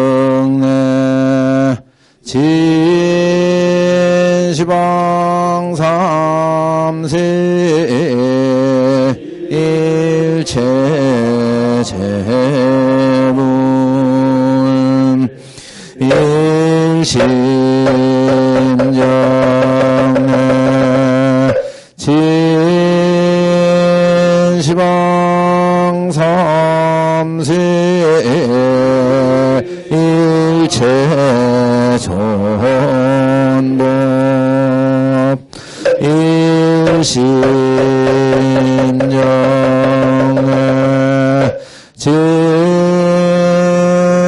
일심정내 진시방 삼세 일체 재문 일심정내 진시방 삼세 일체 전법 일심정내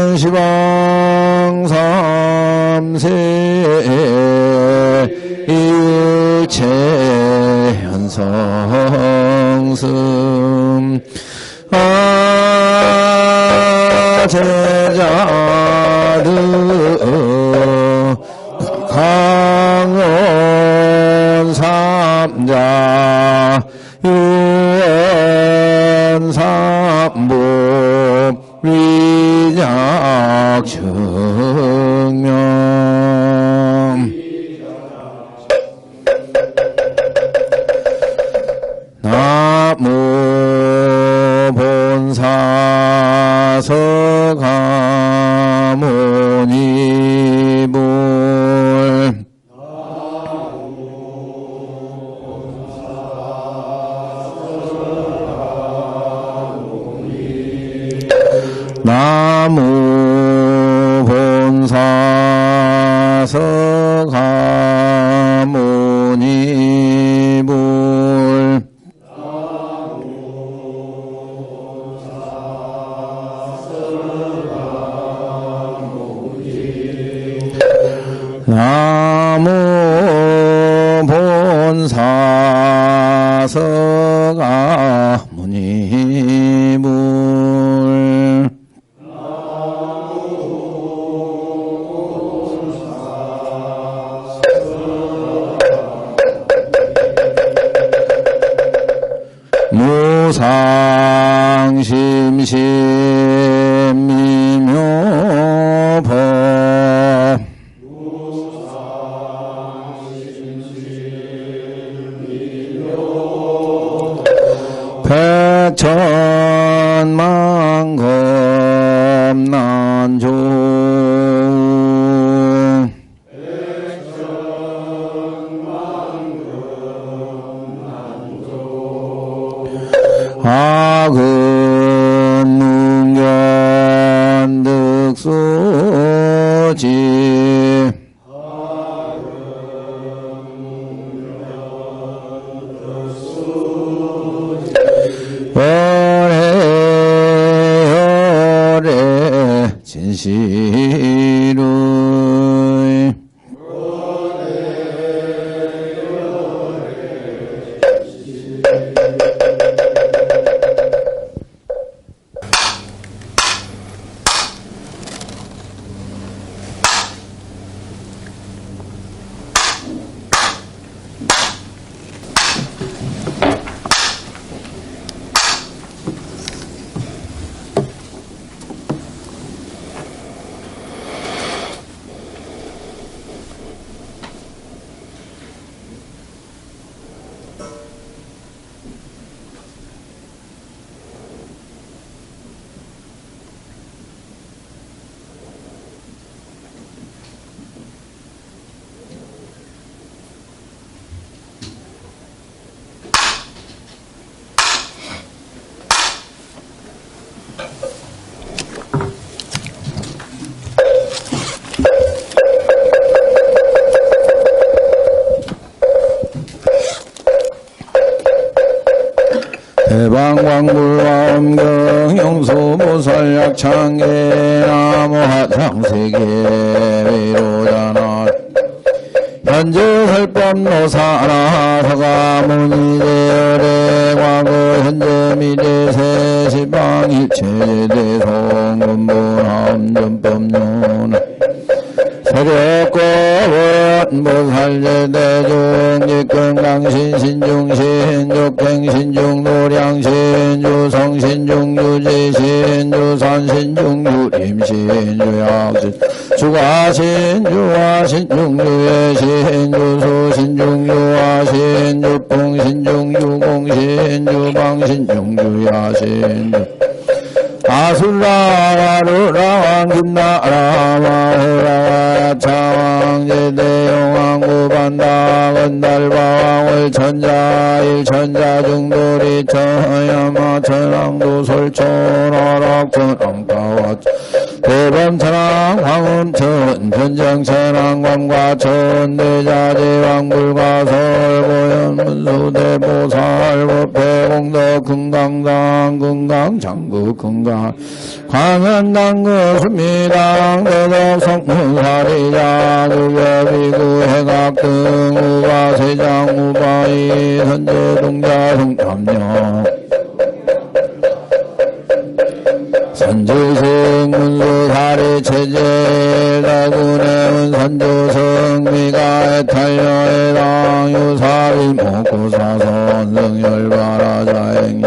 진시방 삼세 일체 현성승 제자들 강원 삼자 유원 삼보 위약 증명 나무 본사 서가모니불 나무 본사 서가모니불 나무 본사 서가모니불 무상심심미묘법 백천만겁난조 악은 문견 득수지 열애 진실의 대방광불암경영수보살약창계 나무하창세계 위로자나 현재 설법노사나 서가모니대열의 과거 현재 미래 세시방 일체대성근본함전법륜 세력법원 보살제대중 직건강신 신중신 육행신중 노량신 유성신중 유지신 유산신중 유림신 유약신 주가신 유화신 중유예신 유수신중 유화신 유풍신중 유공신 유방신중 유야신 아술라와루라 김나라 마후라 차왕제대용왕 구반다 건달바왕을 천자 일천자 중돌이 천야마 천왕도 솔천하락 천왕가와 대범천왕 황운천 변정천왕 광과천 대자제왕 불가설 보현 문수대보살 법회공덕 금강당 금강장구 금강 광현당구 수미당 대덕 성문사리자 구ገብ이구 해각등 우바세장 우바이 선제동자 성탐령 선주승 문수사리 체제 다군의 선주승 미가의 탈려의 당유사리 목구사선 승열바라자행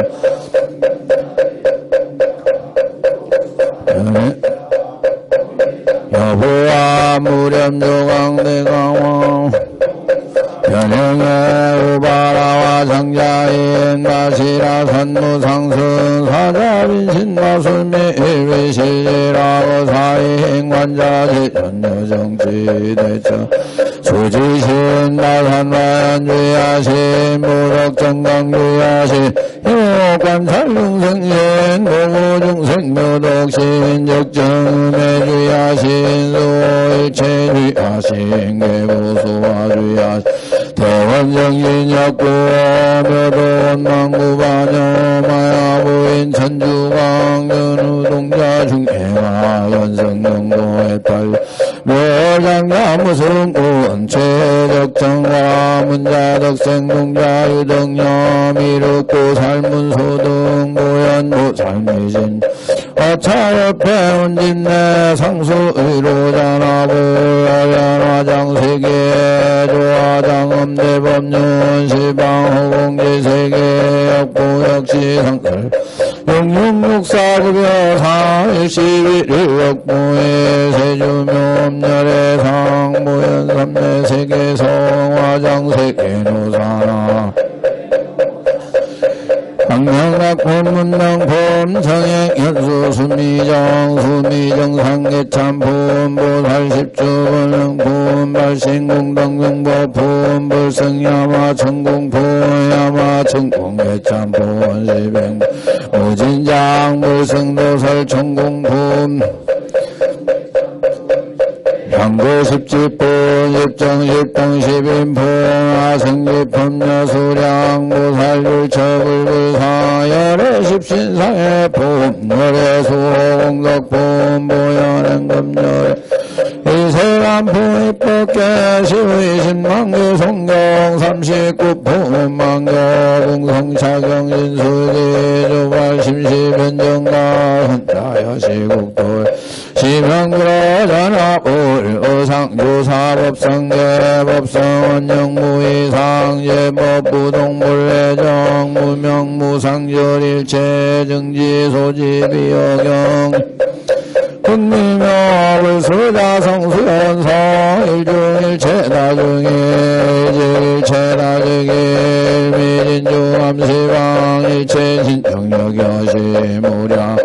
여부와 무렴조강대강왕 변형의 우바라와 장자인 마시라 선무상승 사자빈신 마술미일위실리라고 사이행관자지 전여정치대처 수지신 나산마연주야신 무덕정강주야신 힘옥관찰중생신 모구중생묘덕신 적정매주야신 수일체주야신 개보수화주야신 대원정신역구 묘도원망구반여 마야부인 천주광연우동자 중행하 연성정도의 딸 묘장야무승군 최적정과 문자덕생동자 유덕녀 미륵구 살문소등 모연무 살미신 어차옆에 온진내 상수의로자나부 어연화장세계 조화장엄대법륜 시방허공제세계 역부역시 상설 용육육사급여 사일시위력부의 세주묘엄열의 상모연 삼내세계 성화장세계 노사나 강명락본문당폼 정액현수 수미정 상계참폼 보살십주번능폼 발신공덕능보폼 불성야마 천공폼 야마 천공계참폼 시뱅 무진장 불성도설 천공폼 향고십지분 입정십등십인품 아승지품여수량 보살율처불불사 열애십신상의 품 열애수공덕품 보현행금열 이세간품 입법계 시의신망교 성경 39품 망교 공성차경 인수지 조발 심시변정가 헌자여시국돌 시명그러 전합을 의상조사법상계법성원영무이상제법부동불례정 무명무상절일체 정지소지비여경 국민명을 수자성수연성 일중일체다중일일체다중일 미진중암시방 일체신정력여시무량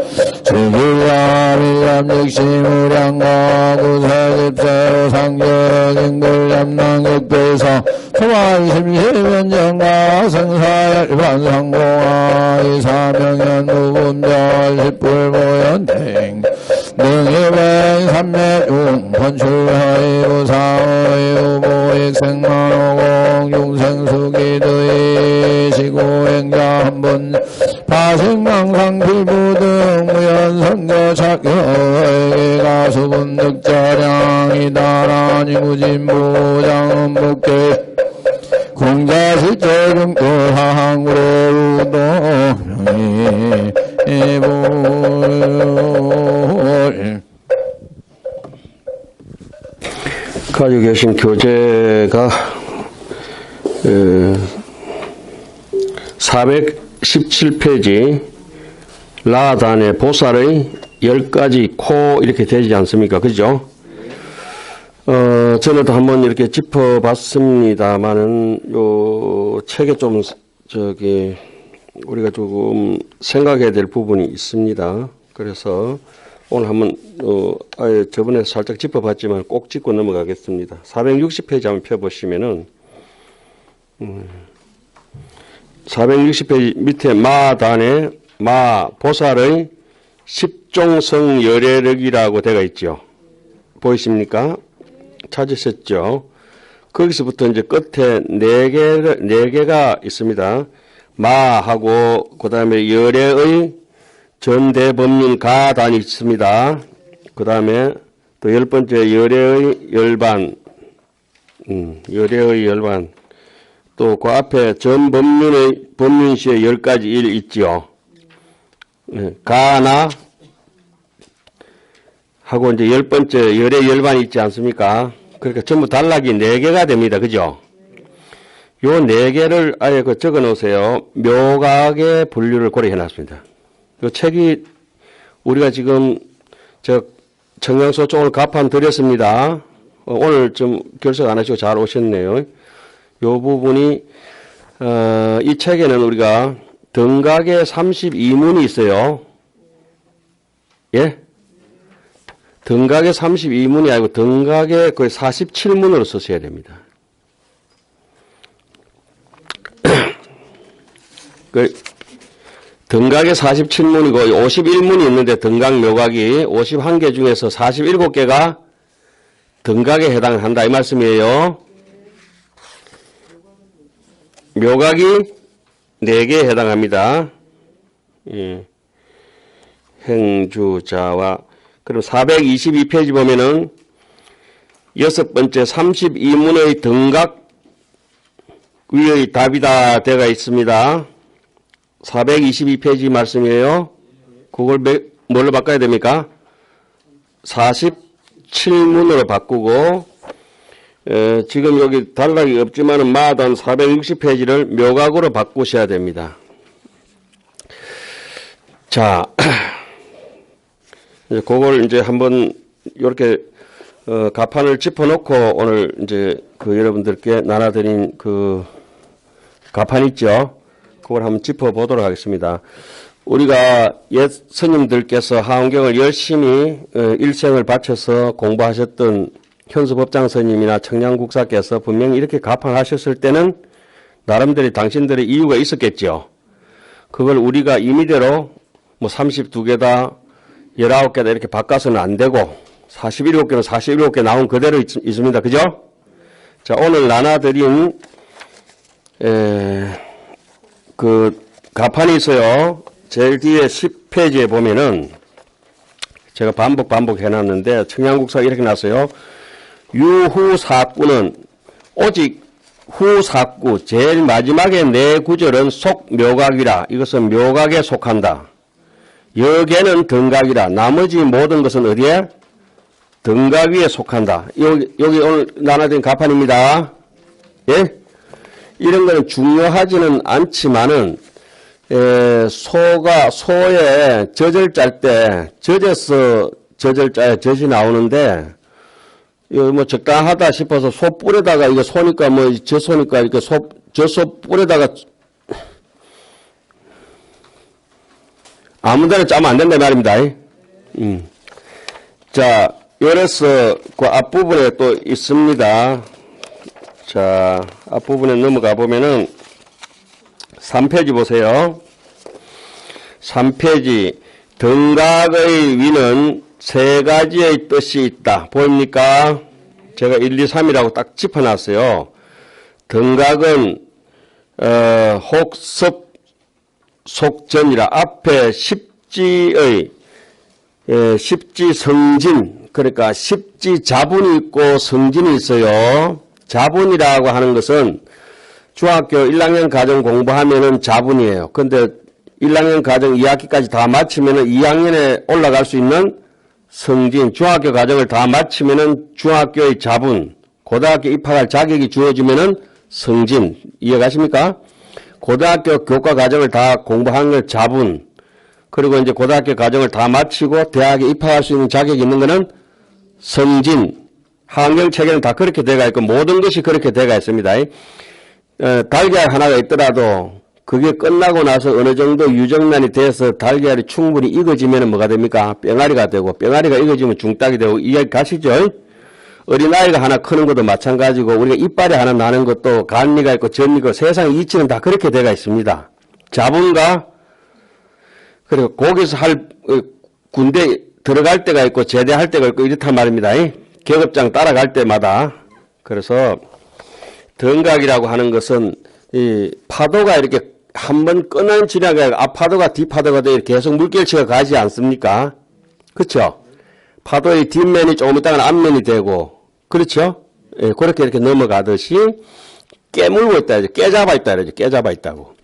지길야미암직시무량과 구세집세로 상격인불염낭격대서 소만심시변정가 생사열반상공화 이사명연 무분별 십불모연탱 능이백 삼매중 건출하이우사의 우보익생만오공 용생수기드의 시고행자 한번 파생망상 필부등 무연성교 착여의 가수분득자량이 다라니 무진부장음복계 공자실제중도 하항으로도 이볼 가지고 계신 교재가 417페이지 라단의 보살의 10가지 코 이렇게 되지 않습니까? 그죠? 전에도 한번 이렇게 짚어봤습니다만은 요 책에 좀 우리가 조금 생각해야 될 부분이 있습니다. 그래서 오늘 한번 아예 저번에 살짝 짚어봤지만 꼭 짚고 넘어가겠습니다. 460페이지 한번 펴보시면은 460페이지 밑에 마단에 보살의 십종성 열애력이라고 되어 있죠. 보이십니까? 찾으셨죠? 거기서부터 이제 끝에 네 개가 있습니다. 마하고 그 다음에 열애의 전대법륜 가단이 있습니다. 그 다음에 또 10번째 열애의 열반, 열애의 열반. 또 그 앞에 법륜시의 10가지 일 있지요. 가나 하고 이제 10번째 열애 열반이 있지 않습니까? 그러니까 전부 단락이 4개가 됩니다. 그죠? 요 4개를 아예 적어 놓으세요. 묘각의 분류를 고려해 놨습니다. 요 책이 우리가 지금 청양소 쪽을 가판 드렸습니다. 오늘 좀 결석 안 하시고 잘 오셨네요. 요 부분이 이 책에는 우리가 등각에 32문이 있어요. 예? 등각에 32문이 아니고 등각에 거의 47문으로 쓰셔야 됩니다. 등각에 47문이고 51문이 있는데 등각 묘각이 51개 중에서 47개가 등각에 해당한다 이 말씀이에요. 묘각이 4개에 해당합니다. 예. 행주자와 그럼 422페이지 보면은 6번째 32문의 등각 위의 답이다 되어 있습니다. 422페이지 말씀이에요. 그걸 뭘로 바꿔야 됩니까? 47문으로 바꾸고 지금 여기 단락이 없지만은 마단 460페이지를 묘각으로 바꾸셔야 됩니다. 자, 그걸 이제 한번 이렇게 가판을 짚어놓고 오늘 이제 여러분들께 나눠드린 가판 있죠? 그걸 한번 짚어보도록 하겠습니다. 우리가 옛 스님들께서 하원경을 열심히 일생을 바쳐서 공부하셨던 현수법장 스님이나 청량국사께서 분명히 이렇게 가판하셨을 때는 나름대로 당신들의 이유가 있었겠죠. 그걸 우리가 임의대로 32개다, 19개다 이렇게 바꿔서는 안 되고 47개는 47개 나온 그대로 있습니다. 그죠? 자, 오늘 나눠드린 가판이 있어요. 제일 뒤에 10페이지에 보면은 제가 반복 해놨는데 청양국사가 이렇게 났어요. 유후사구는 오직 후사구 제일 마지막에 4구절은 속묘각이라 이것은 묘각에 속한다. 여개는 등각이라 나머지 모든 것은 어디에? 등각 위에 속한다. 여기 오늘 나눠드린 가판입니다. 예? 이런 거는 중요하지는 않지만은 소에 젖을 짤 때 젖에서 젖을 짜야 젖이 나오는데 이거 적당하다 싶어서 소 뿔에다가 이거 소니까 저 소니까 이렇게 저 소 뿔에다가 아무데나 짜면 안 된다 말입니다. 자, 이래서 그 앞부분에 또 있습니다. 자, 앞부분에 넘어가 보면은 3페이지 보세요. 3페이지 등각의 위는 3가지의 뜻이 있다. 보입니까? 제가 1, 2, 3이라고 딱 짚어놨어요. 등각은 혹섭 속전이라 앞에 십지의 십지성진 그러니까 십지자분이 있고 성진이 있어요. 자분이라고 하는 것은 중학교 1학년 과정 공부하면은 자분이에요. 근데 1학년 과정 2학기까지 다 마치면은 2학년에 올라갈 수 있는 성진, 중학교 과정을 다 마치면은 중학교의 자분, 고등학교 입학할 자격이 주어지면은 성진. 이해가십니까? 고등학교 교과 과정을 다 공부한 걸 자분. 그리고 이제 고등학교 과정을 다 마치고 대학에 입학할 수 있는 자격이 있는 거는 성진. 환경 체계는 다 그렇게 돼가 있고 모든 것이 그렇게 돼가 있습니다. 달걀 하나가 있더라도 그게 끝나고 나서 어느 정도 유정란이 돼서 달걀이 충분히 익어지면 뭐가 됩니까? 뿅아리가 되고 뿅아리가 익어지면 중딱이 되고 이해가 가시죠? 어린아이가 하나 크는 것도 마찬가지고 우리가 이빨이 하나 나는 것도 간니가 있고 전니가 세상 이치는 다 그렇게 돼가 있습니다. 자본가 그리고 거기서 군대 들어갈 때가 있고 제대할 때가 있고 이렇단 말입니다. 계급장 따라갈 때마다. 그래서 덩각이라고 하는 것은 이 파도가 이렇게 한번 끊어 지나가 앞파도가 뒷파도가 돼 계속 물결치가 가지 않습니까? 그렇죠? 파도의 뒷면이 조금 있다가 앞면이 되고 그렇죠? 예, 그렇게 이렇게 넘어가듯이 깨물고 있다, 깨잡아 있다, 이러죠. 깨잡아 있다고.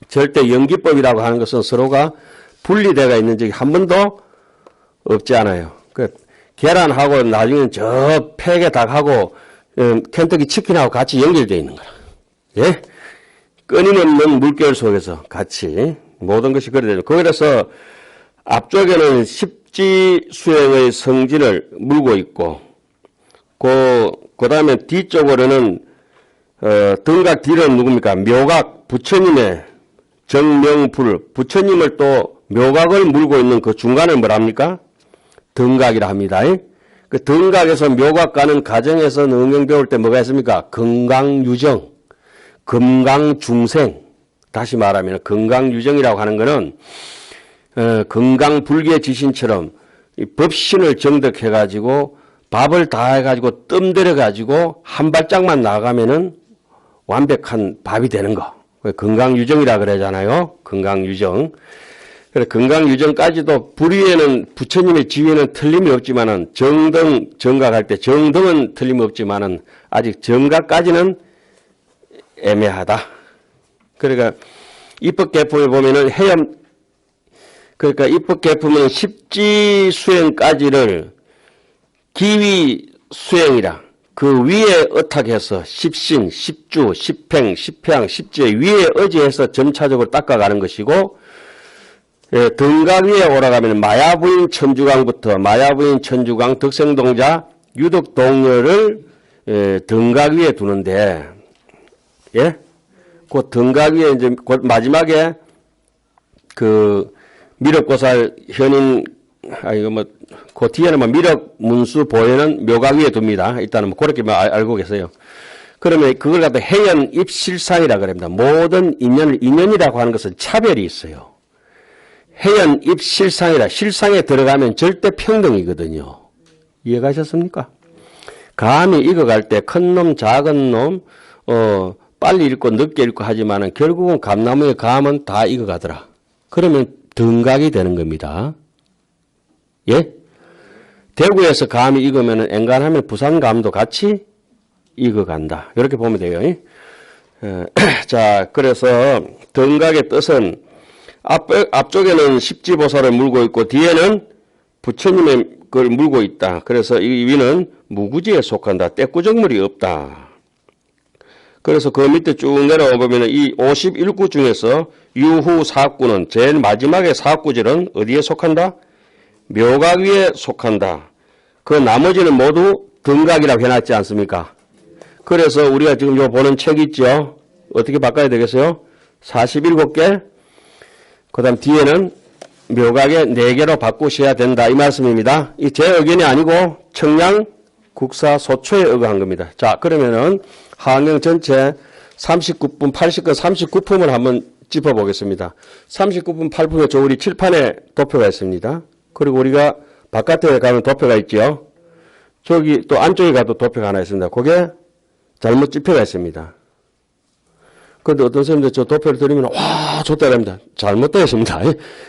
절대 연기법이라고 하는 것은 서로가 분리되어 있는 적이 한 번도 없지 않아요. 계란하고 나중에 저 팩에 닭하고 kentucky 치킨하고 같이 연결되어 있는 거라. 예? 끊임없는 물결 속에서 같이 모든 것이 그래 되죠. 그래서 앞쪽에는 십지 수행의 성진을 물고 있고 그 다음에 뒤쪽으로는 등각 뒤는 누굽니까? 묘각 부처님의 정명불 부처님을 또 묘각을 물고 있는 그 중간을 뭐랍니까? 등각이라 합니다. 그 등각에서 묘각 가는 과정에서 응용 배울 때 뭐가 있습니까? 건강유정, 금강중생. 다시 말하면 건강유정이라고 하는 것은 건강불개지신처럼 법신을 정득해가지고 밥을 다 해가지고 뜸들여가지고 한 발짝만 나가면은 완벽한 밥이 되는 거. 건강유정이라 그러잖아요. 건강유정. 건강유정까지도 불위에는 부처님의 지위는 틀림이 없지만은 정등, 정각할 때 정등은 틀림이 없지만은 아직 정각까지는 애매하다. 그러니까 입법개품에 보면은 그러니까 입법개품은 십지 수행까지를 기위 수행이라 그 위에 의탁해서 십신, 십주, 십행, 십향, 십지의 위에 의지해서 점차적으로 닦아가는 것이고 예, 등각 위에 올라가면 마야부인 천주강부터 마야부인 천주강 덕생동자 유덕동녀를 등각 위에 두는데 예? 그 등각 위에 이제 곧 마지막에 그 미륵고살 현인 그 뒤에는 미륵 문수 보혜는 묘각 위에 둡니다. 일단은 그렇게 알고 계세요. 그러면 그걸 갖다 해연 입실상이라 그럽니다. 모든 인연이라고 하는 것은 차별이 있어요. 해연 입실상이라 실상에 들어가면 절대 평등이거든요. 이해가셨습니까? 감이 익어갈 때 큰 놈, 작은 놈, 빨리 읽고 늦게 읽고 하지만은 결국은 감나무의 감은 다 익어가더라. 그러면 등각이 되는 겁니다. 예? 대구에서 감이 익으면 엔간하면 부산감도 같이 익어간다. 이렇게 보면 돼요. 자, 그래서 등각의 뜻은 앞쪽에는 십지보살을 물고 있고 뒤에는 부처님의 걸 물고 있다. 그래서 이 위는 무구지에 속한다. 떼꾸정물이 없다. 그래서 그 밑에 쭉 내려와 보면 이 51구 중에서 유후 사구는 제일 마지막에 사구절은 어디에 속한다? 묘각 위에 속한다. 그 나머지는 모두 등각이라고 해놨지 않습니까? 그래서 우리가 지금 요 보는 책 있죠? 어떻게 바꿔야 되겠어요? 47개, 그 다음 뒤에는 묘각에 4개로 바꾸셔야 된다. 이 말씀입니다. 이 제 의견이 아니고 청량 국사 소초에 의거한 겁니다. 자, 그러면은 하안경 전체 39분, 80건 39품을 한번 짚어보겠습니다. 39분 8품에 저 우리 칠판에 도표가 있습니다. 그리고 우리가 바깥에 가면 도표가 있죠. 저기 또 안쪽에 가도 도표가 하나 있습니다. 그게 잘못 집혀가 있습니다. 그런데 어떤 사람들 저 도표를 드리면 와 좋다 그럽니다. 잘못되어 있습니다.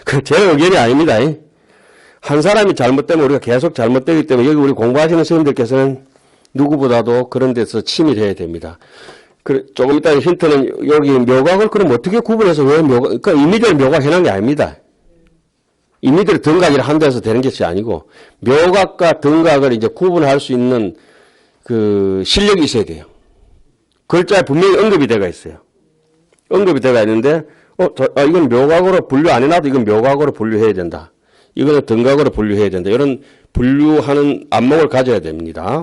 그 제 의견이 아닙니다. 한 사람이 잘못되면 우리가 계속 잘못되기 때문에 여기 우리 공부하시는 선생님들께서는 누구보다도 그런 데서 치밀해야 됩니다. 조금 이따 힌트는 여기 묘각을 그럼 어떻게 구분해서 왜 묘각, 그러니까 임의대로 묘각 해놓은 게 아닙니다. 임의대로 등각이라 한 데서 되는 것이 아니고 묘각과 등각을 이제 구분할 수 있는 실력이 있어야 돼요. 글자에 분명히 언급이 되어 있어요. 언급이 되어 있는데, 이건 묘각으로 분류 안 해놔도 이건 묘각으로 분류해야 된다. 이거는 등각으로 분류해야 된다. 이런 분류하는 안목을 가져야 됩니다.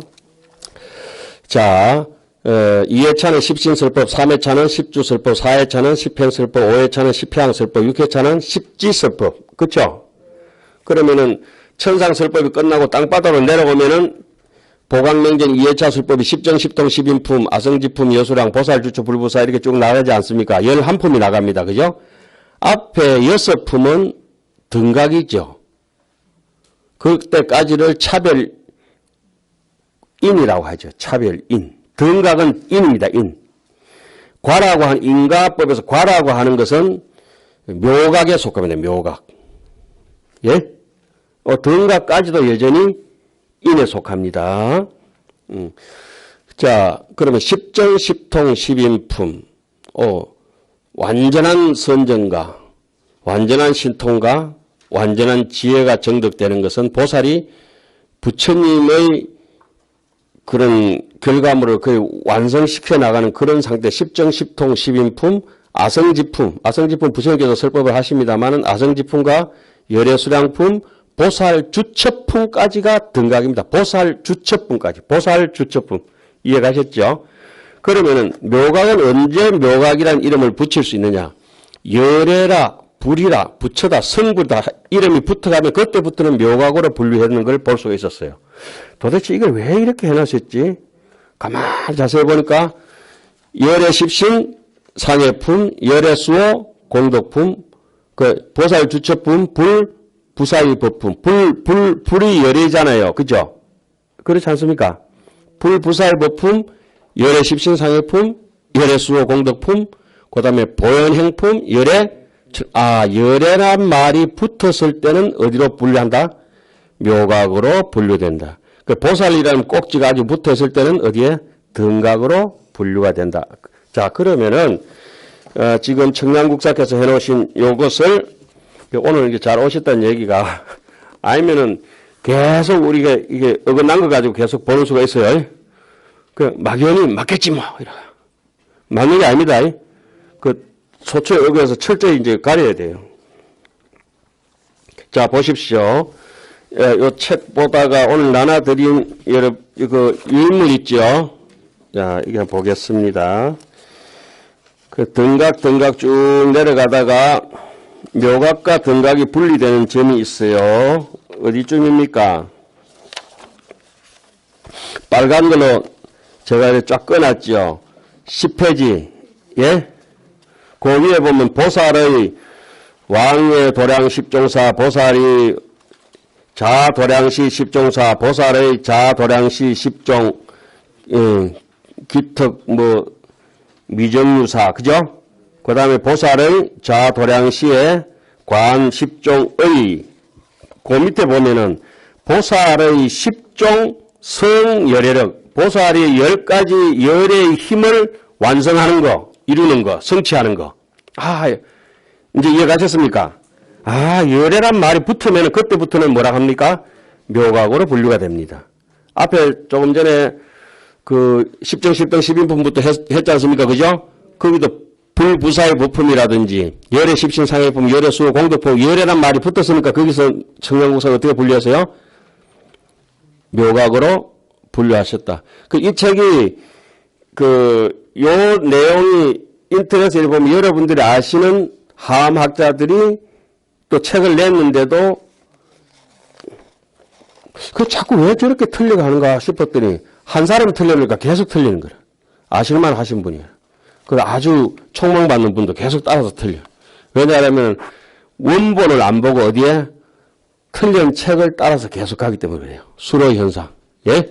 자, 2회차는 십신설법, 3회차는 십주설법, 4회차는 십행설법, 5회차는 십향설법, 6회차는 십지설법. 그쵸? 그러면은 천상설법이 끝나고 땅바닥으로 내려오면은 보강명전 2회차 설법이 십정, 십통, 십인품, 아성지품, 여수량, 보살주초, 불부사 이렇게 쭉 나가지 않습니까? 11품이 나갑니다. 그죠? 앞에 6품은 등각이죠. 그때까지를 차별인이라고 하죠. 차별인. 등각은 인입니다. 인. 과라고 하는 인가법에서 과라고 하는 것은 묘각에 속합니다. 묘각. 예? 등각까지도 여전히 인에 속합니다. 자, 그러면 십정, 십통, 십인품. 완전한 선정가, 완전한 신통가, 완전한 지혜가 정득되는 것은 보살이 부처님의 그런 결과물을 거의 완성시켜 나가는 그런 상태, 십정, 십통, 십인품, 아성지품, 아성지품 부처님께서 설법을 하십니다만은 아성지품과 열애수량품, 보살주첩품까지가 등각입니다. 보살주첩품까지, 보살주첩품. 이해가셨죠? 그러면은 묘각은 언제 묘각이라는 이름을 붙일 수 있느냐? 열애라, 불이라, 부처다, 성불다 이름이 붙어가면 그때부터는 묘각으로 분류하는 걸 볼 수가 있었어요. 도대체 이걸 왜 이렇게 해놨었지? 가만히 자세히 보니까 열애십신, 상해품, 열애수호, 공덕품, 보살주첩품, 부사의 법품, 불이 열애잖아요. 그죠? 그렇지 않습니까? 부사의 법품, 열애십신, 상해품, 열애수호, 공덕품, 그 다음에 보현행품, 열애란 말이 붙었을 때는 어디로 분류한다? 묘각으로 분류된다. 보살이라는 꼭지가 아주 붙었을 때는 어디에? 등각으로 분류가 된다. 자, 그러면은, 지금 청량국사께서 해놓으신 요것을, 오늘 이게 잘 오셨다는 얘기가, 아니면은 계속 우리가 이게 어긋난 거 가지고 계속 보는 수가 있어요. 막연히 맞겠지 뭐, 이러고. 맞는 게 아닙니다. 소초에 어긋나서 철저히 이제 가려야 돼요. 자, 보십시오. 요 책 보다가 오늘 나눠드린 유인물 있죠? 자, 이게 보겠습니다. 등각 쭉 내려가다가 묘각과 등각이 분리되는 점이 있어요. 어디쯤입니까? 빨간 걸로 제가 쫙 꺼놨죠? 10페이지. 예? 그 위에 보면 보살의 왕의 도량 십종사, 보살이 자도량시 십종사, 보살의 자도량시 십종, 기특, 미정유사, 그죠? 그 다음에 보살의 자도량시의 관 십종의, 그 밑에 보면은 보살의 십종 성열애력, 보살이 10가지 열의 힘을 완성하는 거, 이루는 거, 성취하는 거. 이제 이해가셨습니까? 열애란 말이 붙으면 그때부터는 뭐라 합니까? 묘각으로 분류가 됩니다. 앞에 조금 전에 십정, 십등, 십인품부터 했지 않습니까? 그죠? 거기도 불부사의 부품이라든지 열애 십신 상해품, 열애 수호 공덕품, 열애란 말이 붙었으니까 거기서 청량국사가 어떻게 분류하세요? 묘각으로 분류하셨다. 이 책이 요 내용이 인터넷에 보면 여러분들이 아시는 하암학자들이 또 책을 냈는데도 자꾸 왜 저렇게 틀려가는가 싶었더니 한 사람이 틀려니까 계속 틀리는 거라. 아실만 하신 분이에요. 아주 총망받는 분도 계속 따라서 틀려. 왜냐하면 원본을 안 보고 어디에 틀린 책을 따라서 계속 가기 때문에 그래요. 수로 현상. 예?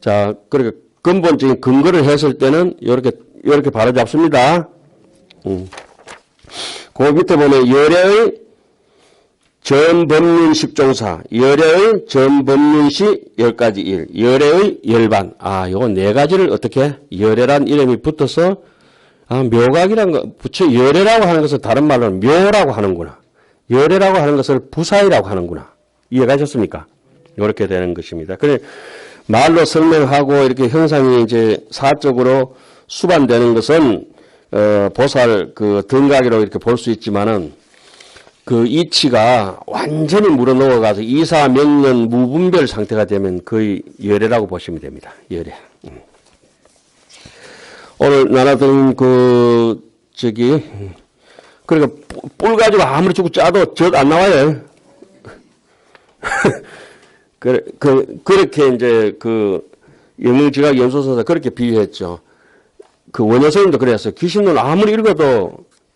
자, 그러니까 근본적인 근거를 했을 때는 이렇게 바로 잡습니다. 그 밑에 보면 열애의 전법륜 십종사, 열애의 전법륜시 10가지 일, 열애의 열반. 요거 4가지를 어떻게? 열애란 이름이 붙어서 묘각이란 거, 부처 열애라고 하는 것을 다른 말로는 묘라고 하는구나. 열애라고 하는 것을 부사이라고 하는구나. 이해가셨습니까? 이렇게 되는 것입니다. 그래, 말로 설명하고 이렇게 형상이 이제 사적으로 수반되는 것은 보살 그 등각이라고 이렇게 볼 수 있지만은 그 이치가 완전히 물어넣어가서 이사명년 무분별 상태가 되면 거의 열애라고 보시면 됩니다. 열애. 오늘 나눠드린 그러니까 뿔 가지고 아무리 주고 짜도 젖 안 나와요. 그렇게 이제 영명지각 연소서에서 그렇게 비유했죠. 원효선님도 그랬어요. 귀신은 아무리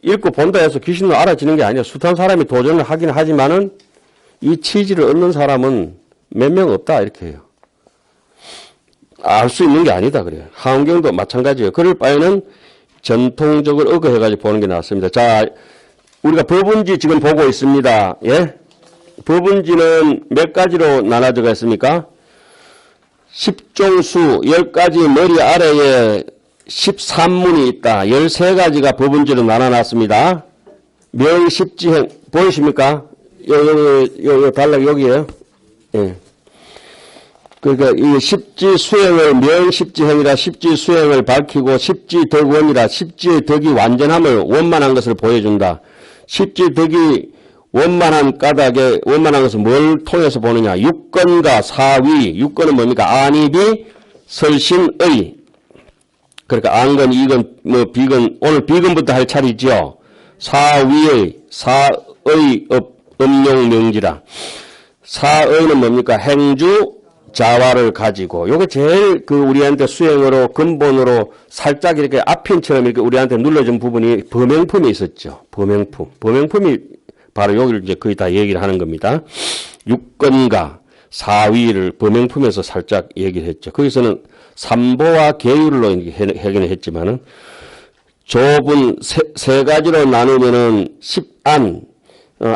읽고 본다 해서 귀신은 알아지는 게 아니야. 숱한 사람이 도전을 하긴 하지만은 이 치지를 얻는 사람은 몇 명 없다. 이렇게 해요. 알 수 있는 게 아니다. 그래요. 하은경도 마찬가지예요. 그럴 바에는 전통적으로 의거해가지고 보는 게 낫습니다. 자, 우리가 법운지 지금 보고 있습니다. 예? 법운지는 몇 가지로 나눠져가 있습니까? 10종수 10가지 머리 아래에 13문이 있다. 13가지가 법운지로 나눠놨습니다. 명십지행 보이십니까? 요 단락 여기에요. 예. 그러니까 이 십지수행을 명십지행이라 십지수행을 밝히고 십지덕원이라 십지의 덕이 완전함을 원만한 것을 보여준다. 십지덕이 원만한 까닭에 원만한 것은 뭘 통해서 보느냐? 육건과 사위. 육건은 뭡니까? 안이비 설신의. 그러니까 안건, 이건, 비건, 오늘 비건부터 할 차례죠. 사위의, 사의 음용명지라. 사의는 뭡니까? 행주, 자화를 가지고. 요게 제일 우리한테 수행으로, 근본으로 살짝 이렇게 앞핀처럼 이렇게 우리한테 눌러준 부분이 범행품이 있었죠. 범행품. 범행품이 바로 여기를 이제 거의 다 얘기를 하는 겁니다. 육건과 사위를 범행품에서 살짝 얘기를 했죠. 거기서는 삼보와 계율로 해결을 했지만은 좁은 세 가지로 나누면은 10안,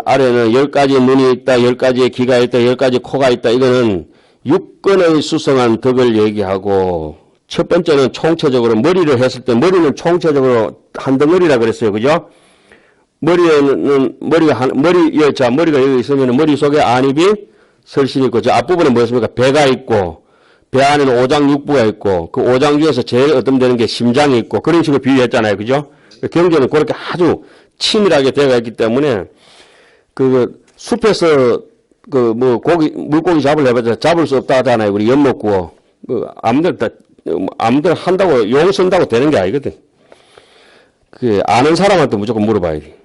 아래는 10가지 눈이 있다, 10가지의 귀가 있다, 10가지 코가 있다. 이거는 육건의 수성한 덕을 얘기하고, 첫 번째는 총체적으로 머리를 했을 때 머리는 총체적으로 한 덩어리라 그랬어요. 그죠? 머리가 여기 있으면 머리 속에 안입이 설신이 있고, 저 앞부분에 뭐였습니까? 배가 있고, 배 안에는 오장육부가 있고, 그 오장 중에서 제일 어뜸되는 게 심장이 있고, 그런 식으로 비유했잖아요. 그죠? 경전은 그렇게 아주 치밀하게 되어 있기 때문에, 숲에서, 물고기 잡을 수 없다 하잖아요. 우리 연못 구워. 아무들 한다고, 용 쓴다고 되는 게 아니거든. 아는 사람한테 무조건 물어봐야 돼.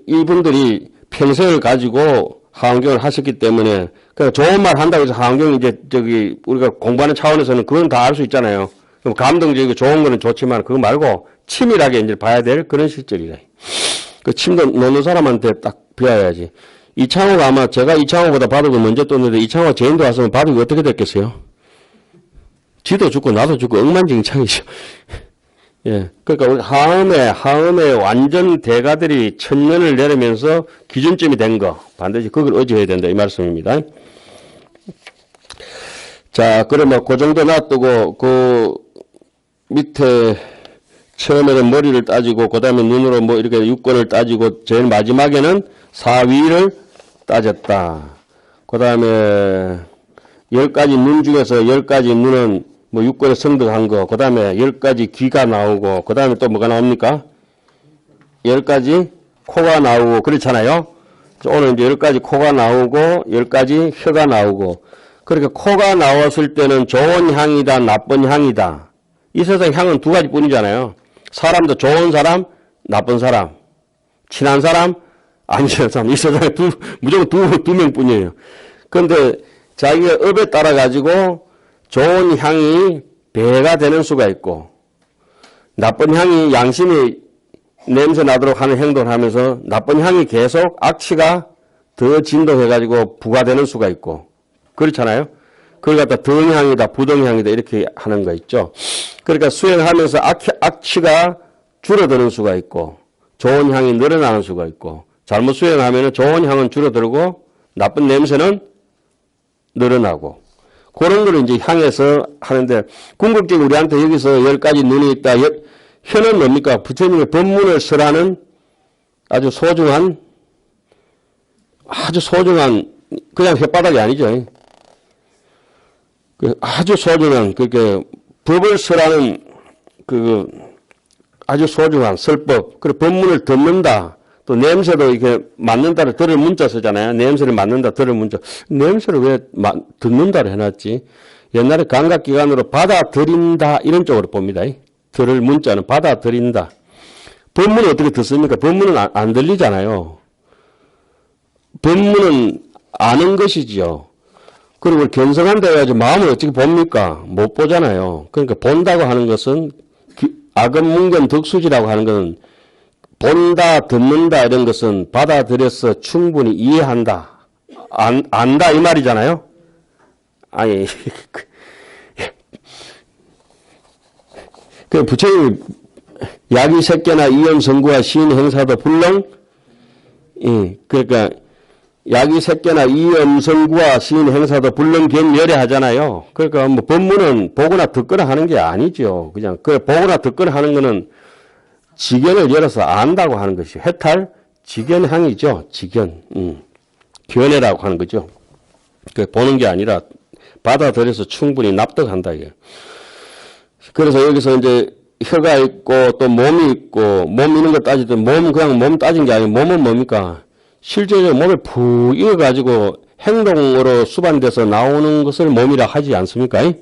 이분들이 평생을 가지고 하원경을 하셨기 때문에, 좋은 말 한다고 해서 하원경 우리가 공부하는 차원에서는 그건 다 알 수 있잖아요. 그럼 감동적이고 좋은 거는 좋지만, 그거 말고 치밀하게 이제 봐야 될 그런 실절이래. 침도 놓는 사람한테 딱 배워야지. 이창호가 아마 제가 이창호보다 바둑을 먼저 떴는데, 이창호가 제인도 왔으면 바둑이 어떻게 됐겠어요? 지도 죽고 나도 죽고 엉망진창이죠. 예. 그러니까 우리 하음의 완전 대가들이 천년을 내리면서 기준점이 된 거, 반드시 그걸 의지해야 된다. 이 말씀입니다. 자, 그러면 그 정도 놔두고, 밑에, 처음에는 머리를 따지고, 그 다음에 눈으로 이렇게 육권을 따지고, 제일 마지막에는 사위를 따졌다. 그 다음에, 10가지 눈 중에서 10가지 눈은 육권에 성득한 거, 그 다음에 10가지 귀가 나오고, 그 다음에 또 뭐가 나옵니까? 10가지 코가 나오고, 그렇잖아요? 오늘 이제 10가지 코가 나오고, 10가지 혀가 나오고, 그렇게 코가 나왔을 때는 좋은 향이다, 나쁜 향이다. 이 세상 향은 두 가지 뿐이잖아요. 사람도 좋은 사람, 나쁜 사람, 친한 사람, 안 친한 사람. 이 세상에 무조건 두 명뿐이에요. 그런데 자기가 업에 따라 가지고 좋은 향이 배가 되는 수가 있고, 나쁜 향이 양심이 냄새 나도록 하는 행동을 하면서 나쁜 향이 계속 악취가 더 진동해가지고 부과되는 수가 있고, 그렇잖아요? 그걸 갖다 덩향이다, 부덩향이다, 이렇게 하는 거 있죠. 그러니까 수행하면서 악취가 줄어드는 수가 있고, 좋은 향이 늘어나는 수가 있고, 잘못 수행하면 좋은 향은 줄어들고, 나쁜 냄새는 늘어나고, 그런 걸 이제 향해서 하는데, 궁극적으로 우리한테 여기서 10가지 눈이 있다. 혀는 뭡니까? 부처님의 법문을 설하는 아주 소중한, 그냥 혓바닥이 아니죠. 아주 소중한, 법을 설하는 아주 소중한 설법, 그리고 법문을 듣는다. 또 냄새도 이렇게 맡는다를 들을 문자 쓰잖아요. 냄새를 맡는다, 들을 문자. 냄새를 왜 듣는다를 해놨지? 옛날에 감각기관으로 받아들인다, 이런 쪽으로 봅니다. 들을 문자는 받아들인다. 법문을 어떻게 듣습니까? 법문은 안 들리잖아요. 법문은 아는 것이지요. 그리고 견성한다 해가지고 마음을 어떻게 봅니까? 못 보잖아요. 그러니까 본다고 하는 것은 아금문견 득수지라고 하는 것은 본다, 듣는다 이런 것은 받아들여서 충분히 이해한다. 안다 이 말이잖아요. 아니 그 부처님이 야기 색계나 이염 성구와 시인 행사도 불능, 그러니까 야기 색계나 이염 성구와 시인 행사도 불능 견멸해 하잖아요. 그러니까 뭐 법문은 보거나 듣거나 하는 게 아니죠. 그냥 그 보거나 듣거나 하는 거는 지견을 열어서 안다고 하는 것이 해탈 지견향이죠. 지견, 견해라고 하는 거죠. 그 보는 게 아니라 받아들여서 충분히 납득한다 이게. 그래서 여기서 이제 혀가 있고 또 몸이 있고 몸 있는 거 따지든 몸 그냥 몸 따진 게 아니고 몸은 뭡니까? 실제로 몸을 푹 익어가지고 행동으로 수반돼서 나오는 것을 몸이라 하지 않습니까?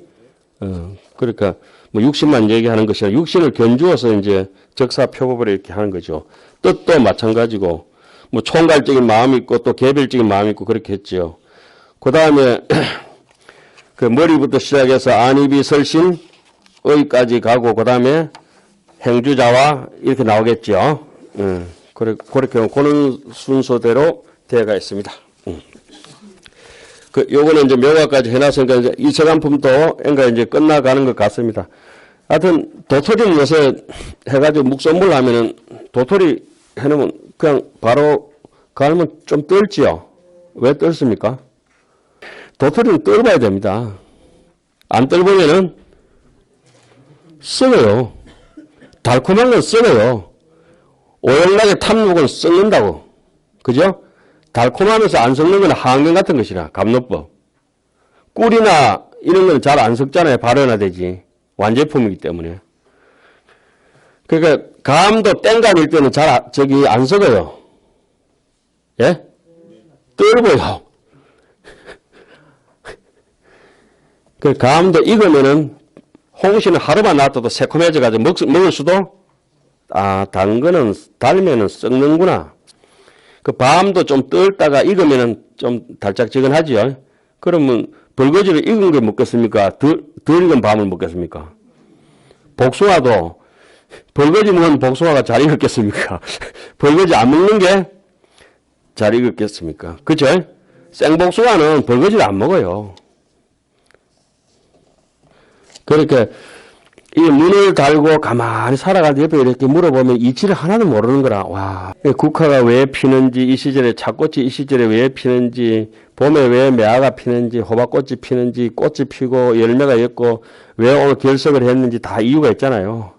그러니까 뭐 육신만 얘기하는 것이 아니라 육신을 견주어서 이제 적사표법을 이렇게 하는 거죠. 뜻도 마찬가지고 뭐 총괄적인 마음이 있고 또 개별적인 마음이 있고 그렇게 했죠. 그 다음에 그 머리부터 시작해서 안입이 설신 의까지 가고 그 다음에 행주자와 이렇게 나오겠죠. 그렇게 그런 순서대로 되어가 있습니다. 요거는 이제 묘가까지 해놨으니까 이제 이 서간품도 이제 끝나가는 것 같습니다. 하여튼 도토리는 요새 해가지고 묵선물 하면은 도토리 해놓으면 그냥 바로 갈면 좀 떨지요. 왜 떨습니까? 도토리는 떨어봐야 됩니다. 안 떨보면은 썩어요. 달콤한 건 썩어요. 오염나게 탐욕은 썩는다고. 그죠? 달콤하면서 안 썩는 건 항균 같은 것이라, 감로법. 꿀이나 이런 건 잘 안 썩잖아요. 발효나되지. 완제품이기 때문에. 그러니까, 감도 땡감일 때는 안 썩어요. 예? 떨어요. 그 감도 익으면은, 홍시는 하루만 놔둬도 새콤해져가지고 먹을 수도, 단 거는 달면은 썩는구나. 그 밤도 좀 떨다가 익으면은 좀 달짝지근하지요. 그러면 벌거지를 익은 걸 먹겠습니까? 덜 익은 밤을 먹겠습니까? 복숭아도 벌거지 먹으면 복숭아가 잘 익었겠습니까? 벌거지 안 먹는 게 잘 익었겠습니까? 그죠? 생복숭아는 벌거지를 안 먹어요. 그러니까 이 문을 달고 가만히 살아가는데 옆에 이렇게 물어보면 이치를 하나도 모르는 거라. 와, 국화가 왜 피는지, 이 시절에 착꽃이 이 시절에 왜 피는지, 봄에 왜 매화가 피는지, 호박꽃이 피는지, 꽃이 피고 열매가 있고 왜 오늘 결석을 했는지 다 이유가 있잖아요.